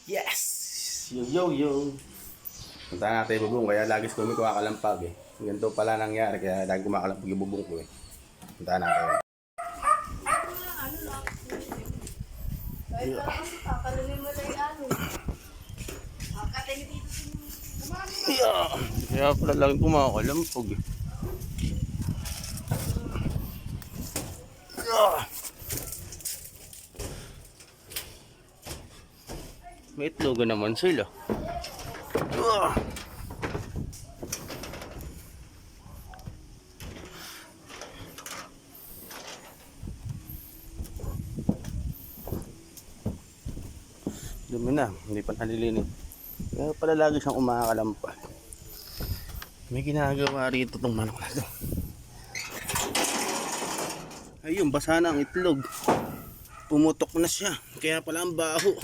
Yes! Yo, yo, yo! Punta natin yung bubong, kaya lagi kami kumakalampag eh. Ganito pala nangyari, kaya lagi kumakalampag yung bubong ko eh. Punta natin. Yeah. Kaya pala lagi kumakalampag eh. Yeah. May itlogan naman sila. Dumi na, hindi pa nalilinis. Kaya pala lagi siyang umakalampa. May ginagawa rito tong manok na to. Ayun, basa na ang itlog. Pumutok na siya. Kaya pala ang baho.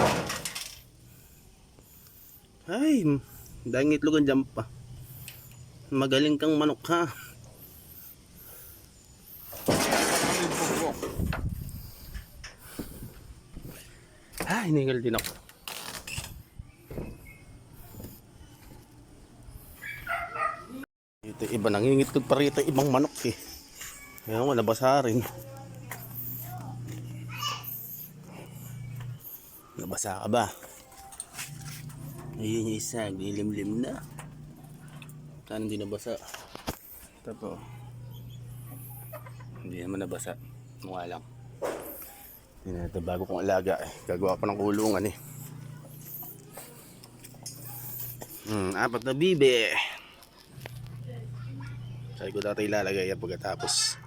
Ay, dahil itlog ang dyan pa. Magaling kang manok ha. Ay, hiningal din ako. Ito iba, nangingitlog pa rito ibang manok eh. Kaya nga, nabasa rin. Nabasa ka ba? Ayun yung isa, nilimlim na. Saan hindi nabasa? Ito po. Hindi naman nabasa. Mukha lang. Ito bago kong alaga eh. Gagawa pa ng kulungan eh. Apat na bibe. Sabi ko dati ilalagay yan pagkatapos.